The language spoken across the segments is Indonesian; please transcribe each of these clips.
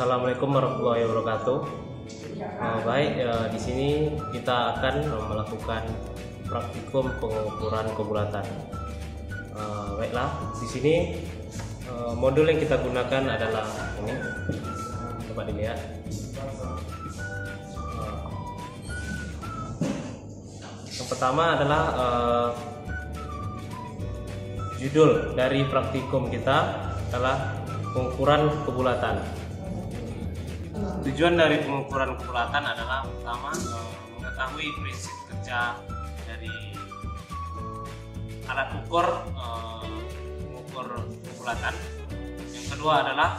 Assalamualaikum warahmatullahi wabarakatuh. Di sini kita akan melakukan praktikum pengukuran kebulatan. Di sini modul yang kita gunakan adalah ini. Coba dilihat. Yang pertama adalah judul dari praktikum kita adalah pengukuran kebulatan. Tujuan dari pengukuran kebulatan adalah pertama mengetahui prinsip kerja dari alat ukur mengukur kebulatan. Yang kedua adalah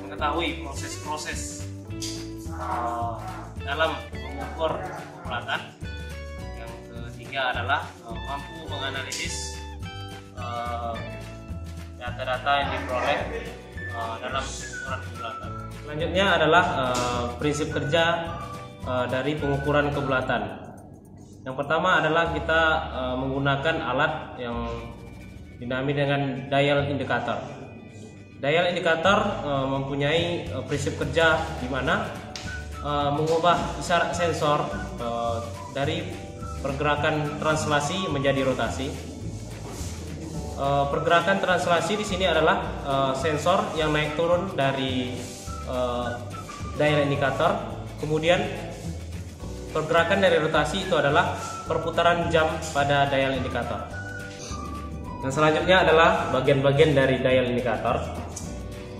mengetahui proses-proses dalam mengukur kebulatan. Yang ketiga adalah mampu menganalisis data-data yang diperoleh dalam pengukuran kebulatan. Selanjutnya adalah prinsip kerja dari pengukuran kebulatan. Yang pertama adalah kita menggunakan alat yang dinamai dengan dial indikator. Dial indikator mempunyai prinsip kerja di mana mengubah isyarat sensor dari pergerakan translasi menjadi rotasi. Pergerakan translasi di sini adalah sensor yang naik turun dari dial indikator. Kemudian pergerakan dari rotasi itu adalah perputaran jam pada dial indikator. Dan selanjutnya adalah bagian-bagian dari dial indikator.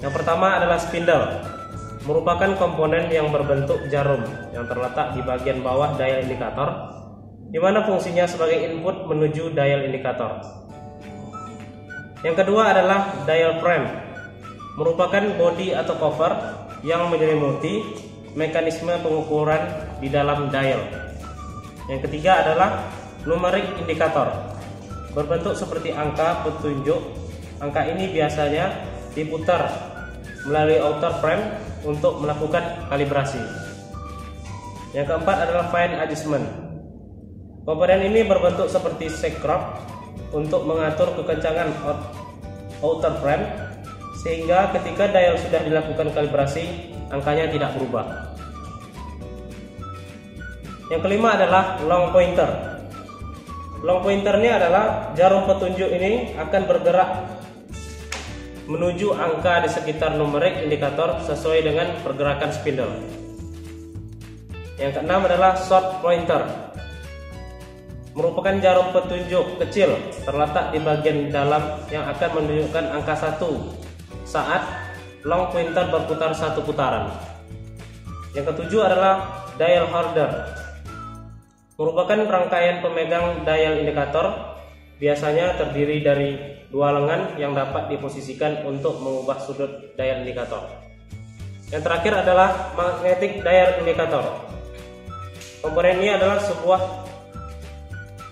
Yang pertama adalah spindle, merupakan komponen yang berbentuk jarum yang terletak di bagian bawah dial indikator, di mana fungsinya sebagai input menuju dial indikator. Yang kedua adalah dial frame, merupakan body atau cover yang menyelimuti mekanisme pengukuran di dalam dial. Yang ketiga adalah numeric indikator, berbentuk seperti angka petunjuk. Angka ini biasanya diputar melalui outer frame untuk melakukan kalibrasi. Yang keempat adalah fine adjustment. Komponen ini berbentuk seperti shaker untuk mengatur kekencangan outer frame, sehingga ketika dial sudah dilakukan kalibrasi, angkanya tidak berubah. Yang kelima adalah long pointer. Long pointer ini adalah jarum petunjuk ini akan bergerak menuju angka di sekitar numeric indikator sesuai dengan pergerakan spindle. Yang keenam adalah short pointer, merupakan jarum petunjuk kecil terletak di bagian dalam yang akan menunjukkan angka 1 saat long pointer berputar satu putaran. Yang ketujuh adalah dial holder, merupakan rangkaian pemegang dial indikator, biasanya terdiri dari dua lengan yang dapat diposisikan untuk mengubah sudut dial indikator. Yang terakhir adalah magnetic dial indikator. Komponen ini adalah sebuah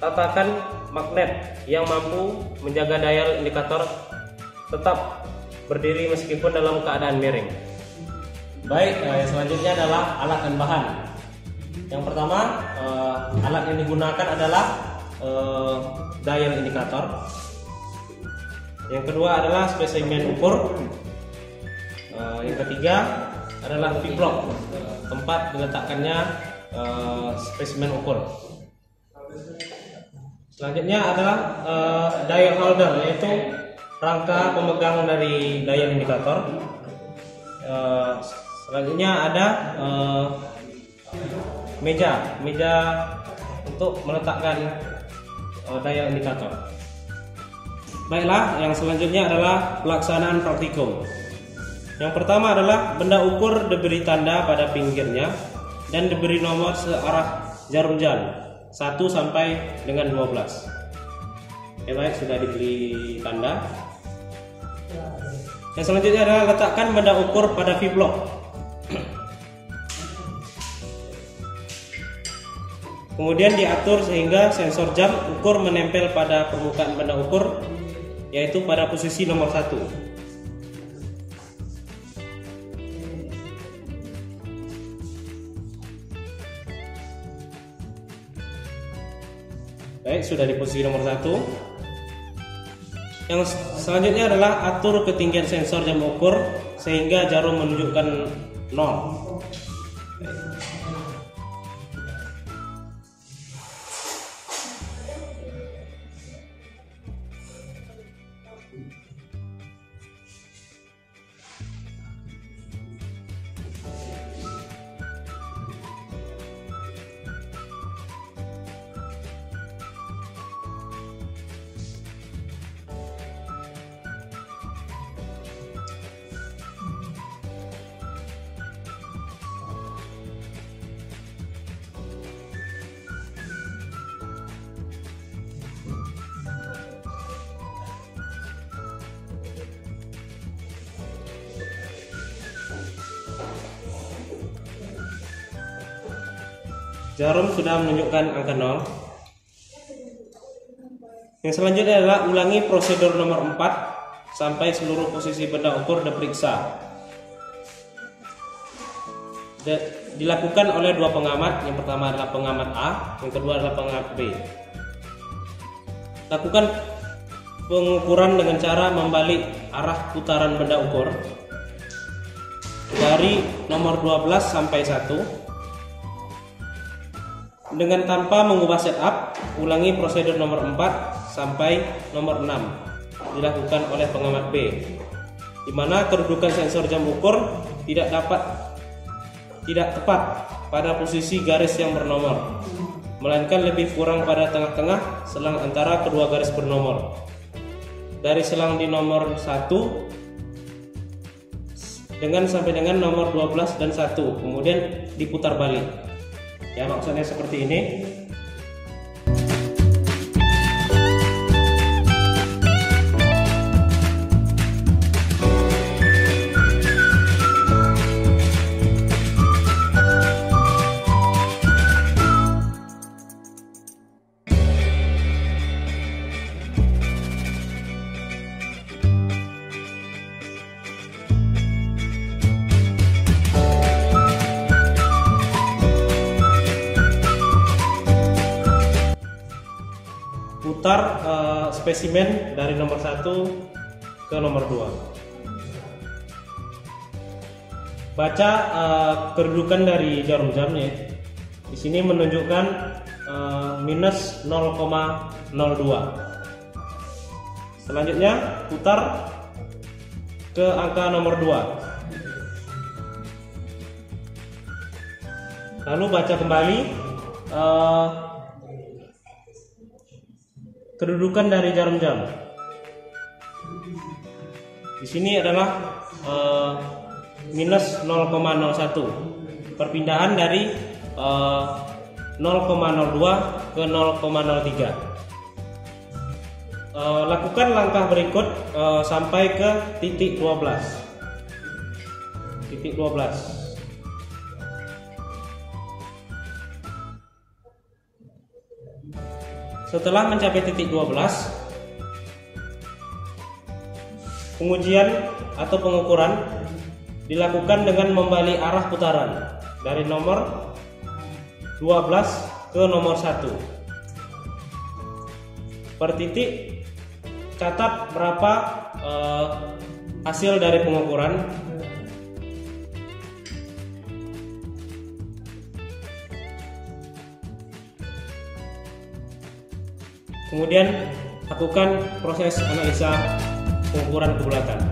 tatakan magnet yang mampu menjaga dial indikator tetap berdiri meskipun dalam keadaan miring. Yang selanjutnya adalah alat dan bahan. Yang pertama, alat yang digunakan adalah dial indikator. Yang kedua adalah spesimen ukur. Yang ketiga adalah V-block, tempat diletakkannya spesimen ukur. Selanjutnya adalah dial holder, yaitu rangka pemegang dari dial indikator. Selanjutnya ada meja untuk meletakkan dial indikator. Yang selanjutnya adalah pelaksanaan praktikum. Yang pertama adalah benda ukur diberi tanda pada pinggirnya dan diberi nomor searah jarum jam 1 sampai dengan 12. Sudah diberi tanda. Yang selanjutnya adalah letakkan benda ukur pada V-block. Kemudian diatur sehingga sensor jam ukur menempel pada permukaan benda ukur, yaitu pada posisi nomor 1. Sudah di posisi nomor 1. Yang selanjutnya adalah atur ketinggian sensor jam ukur sehingga jarum menunjukkan 0. Jarum sudah menunjukkan angka 0. Yang selanjutnya adalah ulangi prosedur nomor 4 sampai seluruh posisi benda ukur diperiksa. Dilakukan oleh dua pengamat. Yang pertama adalah pengamat A, yang kedua adalah pengamat B. Lakukan pengukuran dengan cara membalik arah putaran benda ukur dari nomor 12 sampai 1. Dengan tanpa mengubah setup, ulangi prosedur nomor 4 sampai nomor 6 dilakukan oleh pengamat B, di mana kedudukan sensor jam ukur tidak tepat pada posisi garis yang bernomor, melainkan lebih kurang pada tengah-tengah selang antara kedua garis bernomor. Dari selang di nomor 1 sampai dengan nomor 12 dan 1, kemudian diputar balik. Ya, maksudnya seperti ini. Putar spesimen dari nomor 1 ke nomor 2. Baca kedudukan dari jarum jamnya. Di sini menunjukkan minus 0,02. Selanjutnya putar ke angka nomor 2. Lalu baca kembali kedudukan dari jarum jam. Di sini adalah minus 0,01. Perpindahan dari 0,02 ke 0,03. Lakukan langkah berikut sampai ke titik 12. Titik 12. Setelah mencapai titik 12, pengujian atau pengukuran dilakukan dengan membalik arah putaran dari nomor 12 ke nomor 1. Per titik catat berapa hasil dari pengukuran. Kemudian lakukan proses analisa pengukuran kebulatan.